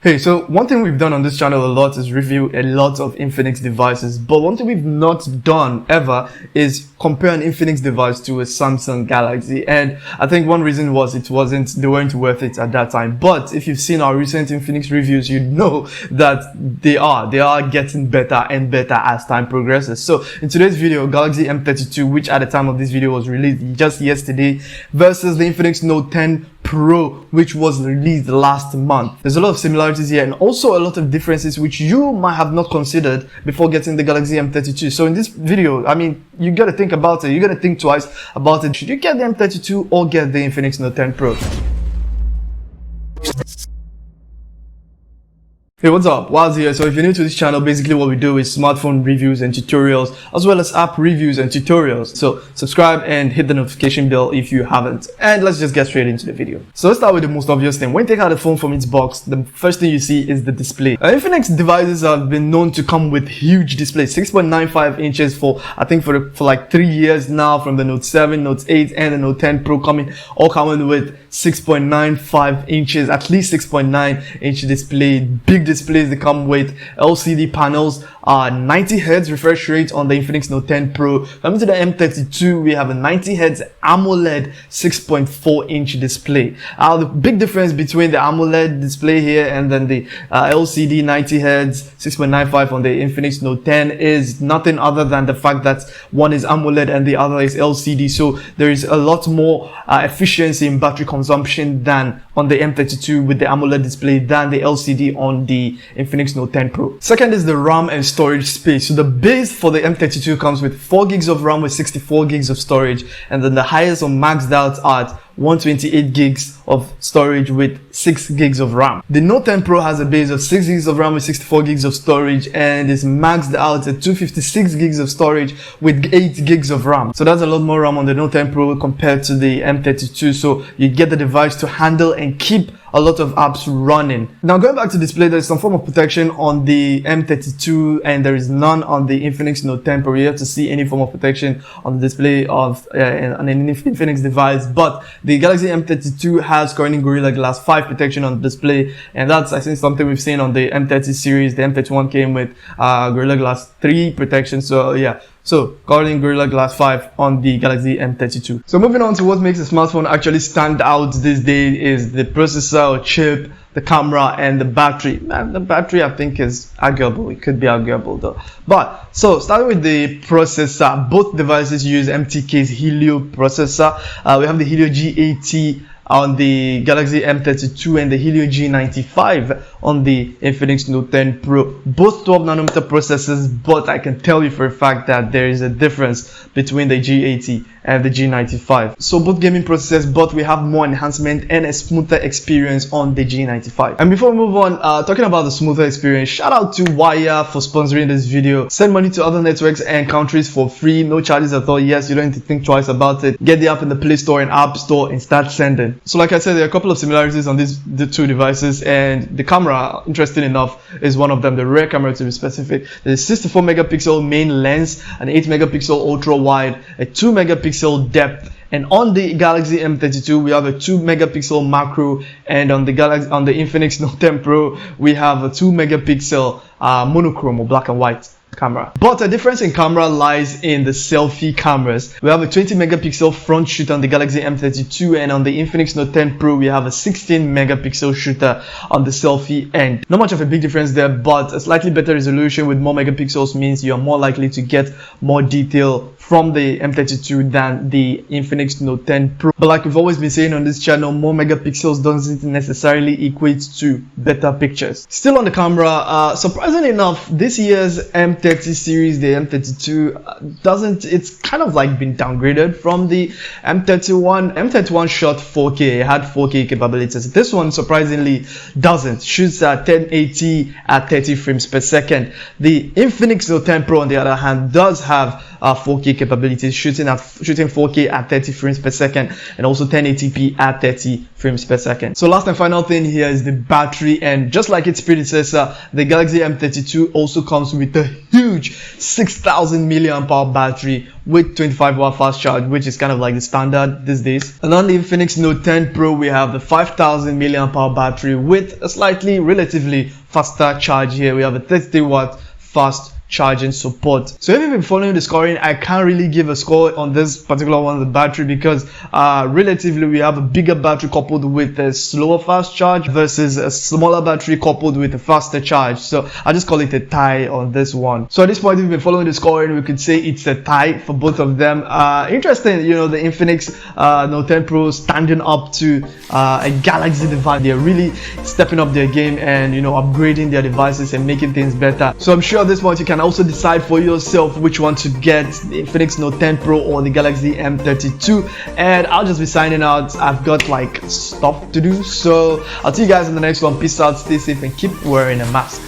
Hey, so one thing we've done on this channel a lot is review a lot of Infinix devices, but one thing we've not done ever is compare an Infinix device to a Samsung Galaxy. And I think one reason was they weren't worth it at that time. But if you've seen our recent Infinix reviews, you know that they are getting better and better as time progresses. So in today's video, Galaxy M32, which at the time of this video was released just yesterday, versus the Infinix Note 10 Pro, which was released last month. There's a lot of similarities here and also a lot of differences which you might have not considered before getting the Galaxy M32. So in this video, I mean, you gotta think about it. You gotta think twice about it. Should you get the M32 or get the Infinix Note 10 Pro? Hey, what's up? Waz here. So if you're new to this channel, basically what we do is smartphone reviews and tutorials, as well as app reviews and tutorials. So subscribe and hit the notification bell if you haven't. And let's just get straight into the video. So let's start with the most obvious thing. When you take out the phone from its box, the first thing you see is the display. Infinix devices have been known to come with huge displays, 6.95 inches for like 3 years now, from the Note 7, Note 8, and the Note 10 Pro all coming with 6.95 inches, at least 6.9 inch display. Big displays. They come with LCD panels, 90 Hz refresh rate on the Infinix Note 10 Pro. Coming to the M32, we have a 90 Hz AMOLED 6.4 inch display. The big difference between the AMOLED display here and then the LCD 90 Hz 6.95 on the Infinix Note 10 is nothing other than the fact that one is AMOLED and the other is LCD. So there is a lot more efficiency in battery consumption than on the M32 with the AMOLED display than the LCD on the Infinix Note 10 Pro. Second is the RAM and storage space. So the base for the M32 comes with 4 gigs of RAM with 64 gigs of storage, and then the highest or maxed out at 128 gigs of storage with 6 gigs of RAM. The Note 10 Pro has a base of 6 gigs of RAM with 64 gigs of storage and is maxed out at 256 gigs of storage with 8 gigs of RAM. So that's a lot more RAM on the Note 10 Pro compared to the M32. So you get the device to handle and keep a lot of apps running. Now going back to display, there's some form of protection on the M32 and there is none on the Infinix Note 10 Pro. You have to see any form of protection on the display of an Infinix device, but the Galaxy M32 has Corning Gorilla Glass 5 protection on the display, and that's I think something we've seen on the M30 series. The M31 came with Gorilla Glass 3 protection, so yeah. So, Corning Gorilla Glass 5 on the Galaxy M32. So moving on to what makes a smartphone actually stand out these days is the processor or chip, the camera, and the battery. The battery I think is arguable. It could be arguable though. But, so starting with the processor, both devices use MTK's Helio processor. We have the Helio G80 on the Galaxy M32 and the Helio G95 on the Infinix Note 10 Pro. Both 12 nanometer processors, but I can tell you for a fact that there is a difference between the G80 and the G95. So both gaming processors, but we have more enhancement and a smoother experience on the G95. And before we move on, talking about the smoother experience, shout out to Wire for sponsoring this video. Send money to other networks and countries for free, no charges at all. Yes, you don't need to think twice about it. Get the app in the Play Store and App Store and start sending. So like I said, there are a couple of similarities on the two devices, and the camera, interesting enough, is one of them, the rear camera to be specific. There's a 64 megapixel main lens, an 8 megapixel ultra wide, a 2 megapixel depth, and on the Galaxy M32 we have a 2 megapixel macro, and on the Infinix Note 10 Pro we have a 2 megapixel monochrome or black and white camera. But the difference in camera lies in the selfie cameras. We have a 20 megapixel front shooter on the Galaxy M32, and on the Infinix Note 10 Pro we have a 16 megapixel shooter on the selfie end. Not much of a big difference there, but a slightly better resolution with more megapixels means you're more likely to get more detail from the M32 than the Infinix Note 10 Pro. But like we've always been saying on this channel, more megapixels doesn't necessarily equate to better pictures. Still on the camera, surprisingly enough, this year's M30 series, the M32 it's kind of like been downgraded from the M31. M31 shot 4K, it had 4K capabilities. This one surprisingly doesn't. Shoots at 1080 at 30 frames per second. The Infinix Note 10 Pro on the other hand does have 4K 8K capabilities, shooting 4K at 30 frames per second, and also 1080p at 30 frames per second. So last and final thing here is the battery, and just like its predecessor, the Galaxy M32 also comes with a huge 6000 milliamp hour battery with 25-watt fast charge, which is kind of like the standard these days. And on the Infinix Note 10 Pro, we have the 5000 milliamp hour battery with a slightly relatively faster charge here. We have a 30-watt fast charging support. So if you've been following the scoring, I can't really give a score on this particular one, the battery, because relatively we have a bigger battery coupled with a slower fast charge versus a smaller battery coupled with a faster charge. So I just call it a tie on this one. So at this point, if you've been following the scoring, we could say it's a tie for both of them. Interesting, you know, the Infinix Note 10 Pro standing up to a Galaxy device. They're really stepping up their game and, you know, upgrading their devices and making things better. So I'm sure at this point you can also decide for yourself which one to get, the Infinix Note 10 Pro or the Galaxy M32. And I'll just be signing out. I've got like stuff to do, so I'll see you guys in the next one. Peace out, stay safe, and keep wearing a mask.